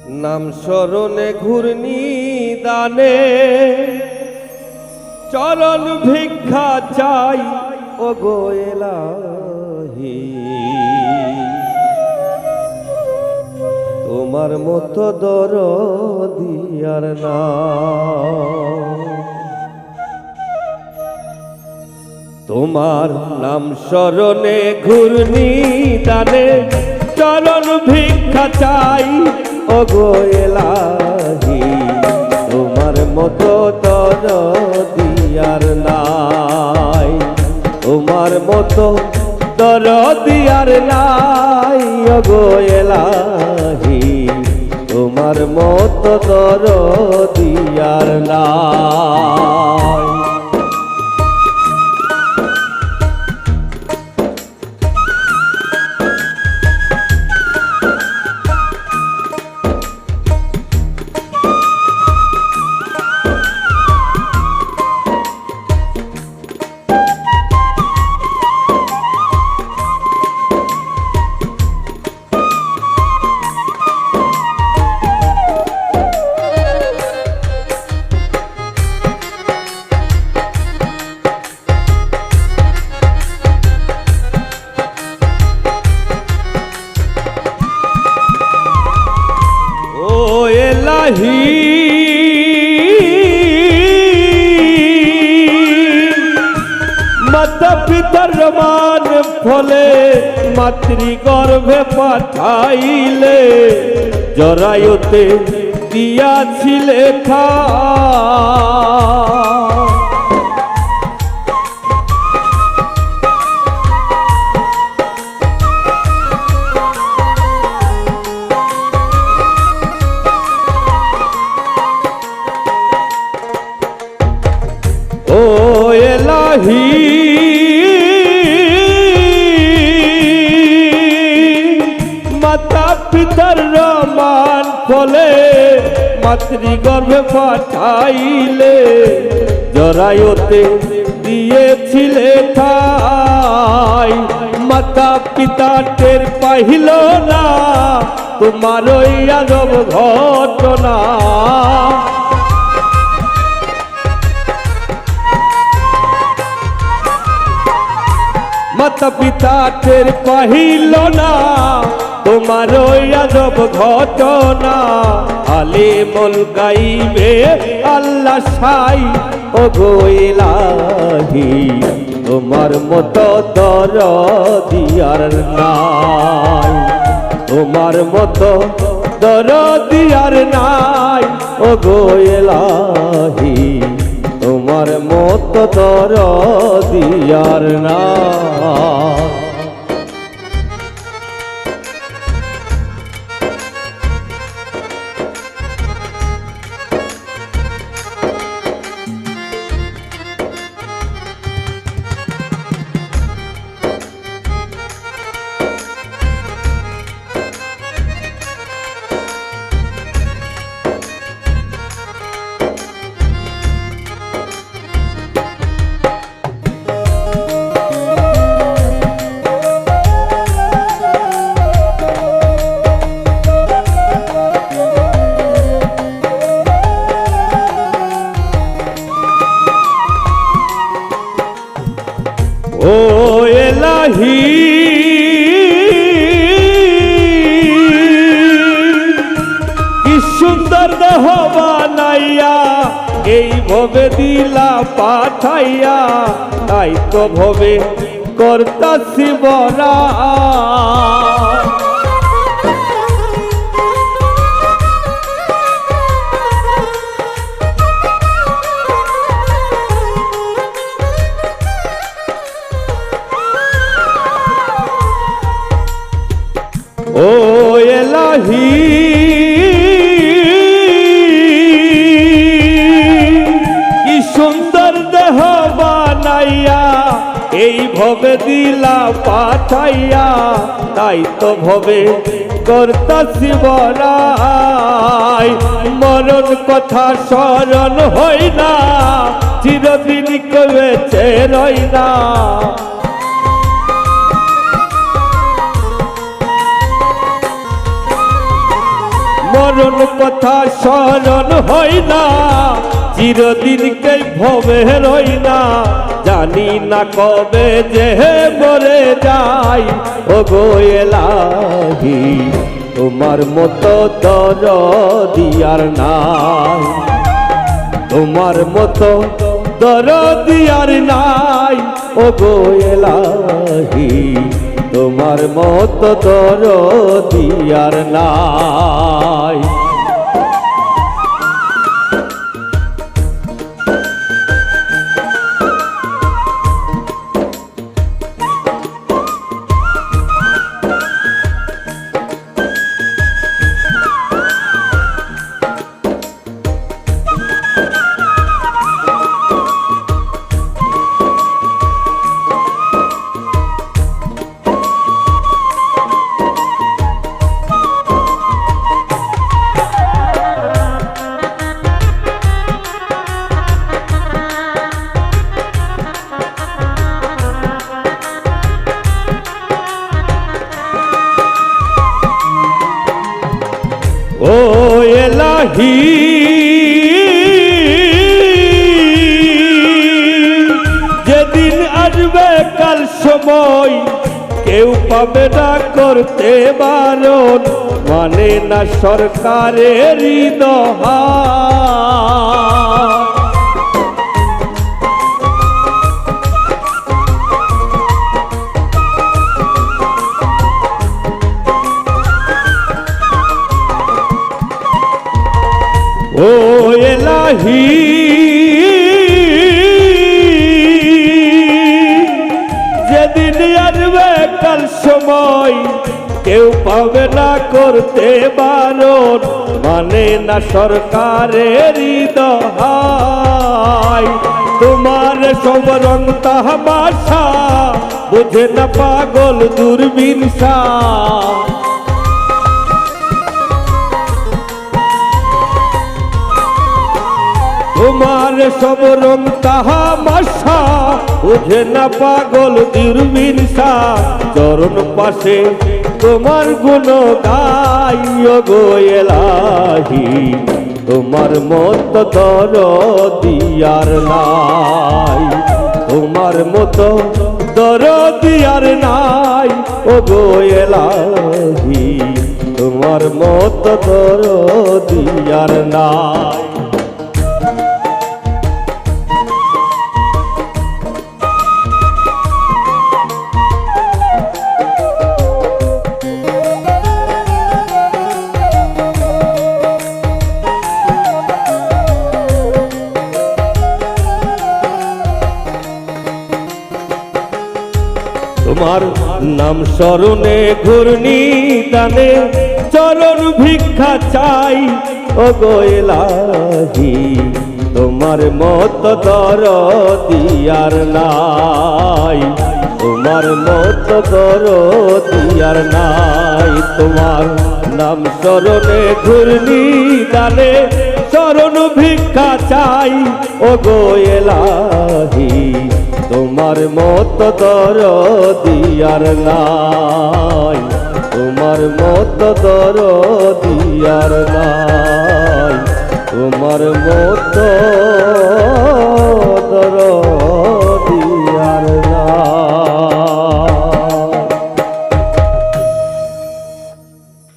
নাম স্মরণে ঘূর্ণি দানে চরণ ভিক্ষা চাই ও গো এলাহি। তোমার মতো দরদি আর না, তোমার নাম স্মরণে ঘূর্ণি দানে চরণ ভিক্ষা চাই ও গো এলাহি। তোমার মতো দরদি আর নাই, তোমার মতো দরদি আর নাই ও গো এলাহি। তোমার মতো দরদি আর নাই। মাতা পিতার মান ফলে মাতৃগর্ভে পাঠাইলে জরায়ুতে দিয়াছিলে খা। ও এলাহি মাতা পিতার মান ফলে মাতৃগর্ভে পাঠাইলে জরায়ুতে দিয়েছিলে ঠাই। মাতা পিতা টের পাইল না তোমার ওই আজব ঘটনা। মাতা পিতা টের পাইল না তোমার ওই আজব ঘটনা। আলিমুল গাইবে আল্লাহ সাই ও গো ইলাহি। তোমার মতো দরদি আর নাই, তোমার মতো দরদি আর নাই ও গো ইলাহি। তোমার মতো দরদি আর নাই। ও এলাহি কি সুন্দর দেহ বানাইয়া এই ভবে দিলা পাঠাইয়া। তাই তো ভবে করতাছি বরা। ও এলাহি কি সুন্দর দেহ বানাইয়া এই ভবে দিলা পাঠাইয়া। তাই তো ভবে করতাছি বড়াই। মরণ কথা স্মরণ হই না চিরদিন বেঁচে রই না। মরণ কথা স্মরণ হয় না, চিরদিনকে ভবে রই না, জানি না কবে যে মরে যাই। ও গো এলাহি তোমার মতো দরদি আর নাই, তোমার মতো দরদি আর নাই। ও গো এলাহি তোমার মতো দরদি আর নাই। ও এলাহি যেদিন আসবে কাল সময়, কেউ পাবে না করতে বারণ, মানে না সরকারের দোহাই। ও এলাহি যেদিন আসবে কাল সময়, কেউ পাবে না করতে বারণ, মানে না সরকারের দোহাই। তোমার সব রং তামাশা বুঝে না পাগল দূরবীন শাহ। তোমার সব রং তামাশা বুঝে না পাগল দূরবীন শাহ। চরণ পাশে তোমার গুণ গাই। ও গো এলাহি তোমার মতো দরদি আর নাই, তোমার মতো দরদি আর নাই। ও গো এলাহি তোমার মতো দরদি আর নাই। তোমার নাম স্মরণে ঘূর্ণি দানে চরণ ভিক্ষা চাই। ও গো এলাহি তোমার মতো দরদি আর নাই, তোমার মতো দরদি আর নাই। তোমার নাম স্মরণে ঘূর্ণি দানে চরণ ভিক্ষা চাই। ও গো এলাহি তোমার মতো দরদি আর নাই, তোমার মতো দরদি আর নাই, তোমার মতো